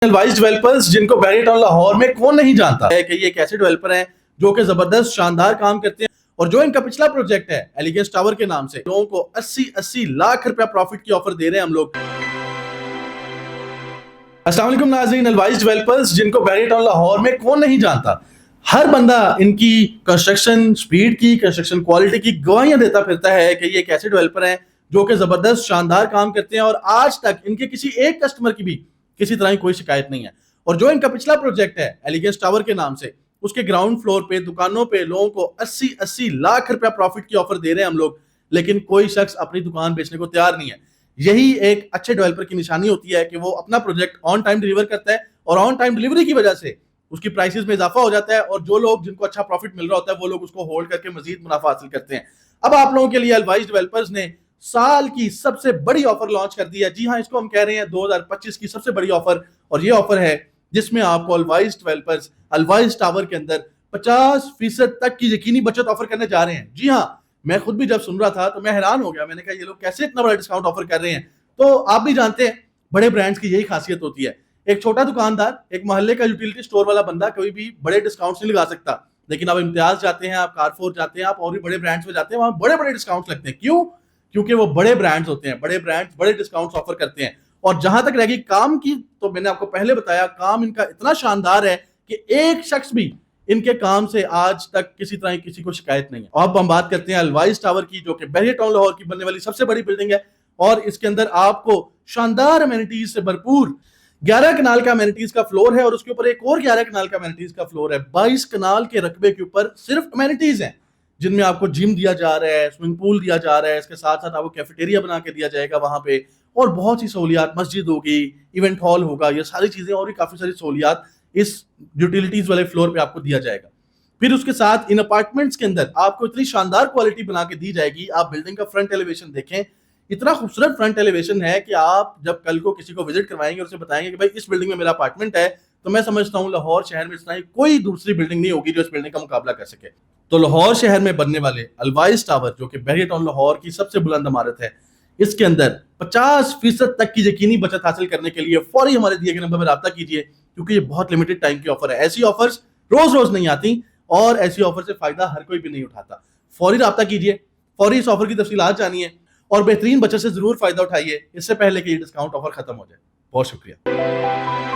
Voice developers جن کو بیری ٹاؤن لاہور میں کون نہیں جانتا ہے کہ یہ ایک ایسے ڈیولپر ہیں جو کہ زبردست شاندار کام کرتے ہیں اور جو ان کا پچھلا پروجیکٹ ہے ایلیگنس ٹاور کے نام سے لوگوں کو 80 لاکھ روپے پروفٹ کی آفر دے رہے ہیں ہم لوگ. السلام علیکم ناظرین. الوائس ڈیولپرز جن کو بیری ٹاؤن لاہور میں کون نہیں جانتا. ہر بندہ ان کی کنسٹرکشن سپیڈ کی کنسٹرکشن کوالٹی کی گواہیاں دیتا پھرتا ہے کہ یہ ایک ایسے ڈیولپر ہیں جو کہ زبردست شاندار کام کرتے ہیں اور آج تک ان کے کسی ایک کسٹمر کی بھی کسی طرح کی کوئی شکایت نہیں ہے. اور جو ان کا پچھلا پروجیکٹ ہے ایلیگنس ٹاور کے نام سے اس کے گراؤنڈ فلور پہ دکانوں پہ لوگوں کو 80 لاکھ روپے پروفٹ کی آفر دے رہے ہیں ہم لوگ, لیکن کوئی شخص اپنی دکان بیچنے کو تیار نہیں ہے. یہی ایک اچھے ڈیولپر کی نشانی ہوتی ہے کہ وہ اپنا پروجیکٹ آن ٹائم ڈیلیور کرتا ہے اور آن ٹائم ڈیلیوری کی وجہ سے اس کی پرائسز میں اضافہ ہو جاتا ہے اور جو لوگ جن کو اچھا پروفٹ مل رہا ہوتا ہے وہ لوگ اس کو ہولڈ کر کے مزید منافع حاصل کرتے ہیں. اب آپ لوگوں کے لیے الوائس ڈیولپرز نے سال کی سب سے بڑی آفر لانچ کر دی ہے. جی ہاں, اس کو ہم کہہ رہے ہیں 2025 کی سب سے بڑی آفر, اور یہ آفر ہے جس میں آپ کو الوائس ڈیولپرز الوائس ٹاور کے اندر 50% تک کی یقینی بچت آفر کرنے جا رہے ہیں. جی ہاں, میں خود بھی جب سن رہا تھا تو میں حیران ہو گیا. میں نے کہا یہ لوگ کیسے اتنا بڑا ڈسکاؤنٹ آفر کر رہے ہیں. تو آپ بھی جانتے ہیں بڑے برانڈز کی یہی خاصیت ہوتی ہے. ایک چھوٹا دکاندار, ایک محلے کا یوٹیلٹی سٹور والا بندہ کوئی بھی بڑے ڈسکاؤنٹس نہیں لگا سکتا, لیکن آپ امتیاز جاتے ہیں, آپ کارفور جاتے ہیں, آپ اور بھی بڑے برانڈز میں جاتے ہیں, وہاں بڑے بڑے ڈسکاؤنٹس لگتے ہیں. کیوں؟ کیونکہ وہ بڑے برانڈز ہوتے ہیں, بڑے برانڈز بڑے ڈسکاؤنٹس آفر کرتے ہیں. اور جہاں تک رہ گئی کام کی, تو میں نے آپ کو پہلے بتایا کام ان کا اتنا شاندار ہے کہ ایک شخص بھی ان کے کام سے آج تک کسی طرح کسی کو شکایت نہیں ہے. اب ہم بات کرتے ہیں الوائس ٹاور کی, جو کہ بحریہ ٹاؤن لاہور کی بننے والی سب سے بڑی بلڈنگ ہے, اور اس کے اندر آپ کو شاندار امینٹیز سے بھرپور 11 کنال کا امینٹیز کا فلور ہے, اور اس کے اوپر ایک اور 11 کنال کا امینٹیز کا فلور ہے. 22 کنال کے رقبے کے اوپر صرف امینٹیز ہیں, جن میں آپ کو جم دیا جا رہا ہے, سوئمنگ پول دیا جا رہا ہے, اس کے ساتھ ساتھ آپ کو کیفیٹیریا بنا کے دیا جائے گا وہاں پہ, اور بہت سی سہولیات, مسجد ہوگی, ایونٹ ہال ہوگا, یہ ساری چیزیں اور بھی کافی ساری سہولیات اس یوٹیلیٹیز والے فلور پہ آپ کو دیا جائے گا. پھر اس کے ساتھ ان اپارٹمنٹس کے اندر آپ کو اتنی شاندار کوالٹی بنا کے دی جائے گی. آپ بلڈنگ کا فرنٹ ایلیویشن دیکھیں, اتنا خوبصورت فرنٹ ایلیویشن ہے کہ آپ جب کل کو کسی کو وزٹ کروائیں گے اور اسے بتائیں گے کہ بھائی اس بلڈنگ میں میرا اپارٹمنٹ ہے, تو میں سمجھتا ہوں لاہور شہر میں اس طرح کوئی دوسری بلڈنگ نہیں ہوگی جو اس بلڈنگ کا مقابلہ کر سکے. تو لاہور شہر میں بننے والے الوائس ٹاور, جو کہ بحریہ ٹاؤن لاہور کی سب سے بلند عمارت ہے, اس کے اندر 50% تک کی یقینی بچت حاصل کرنے کے لیے فوری ہمارے دیے گئے نمبر میں رابطہ کیجیے, کیونکہ یہ بہت لمیٹڈ ٹائم کی آفر ہے. ایسی آفرز روز روز نہیں آتی, اور ایسی آفر سے فائدہ ہر کوئی بھی نہیں اٹھاتا. فوری رابطہ کیجیے, فوری اس آفر کی تفصیلات جانیے, اور بہترین بچت سے ضرور فائدہ اٹھائیے اس سے پہلے کہ یہ ڈسکاؤنٹ آفر ختم ہو جائے. بہت شکریہ.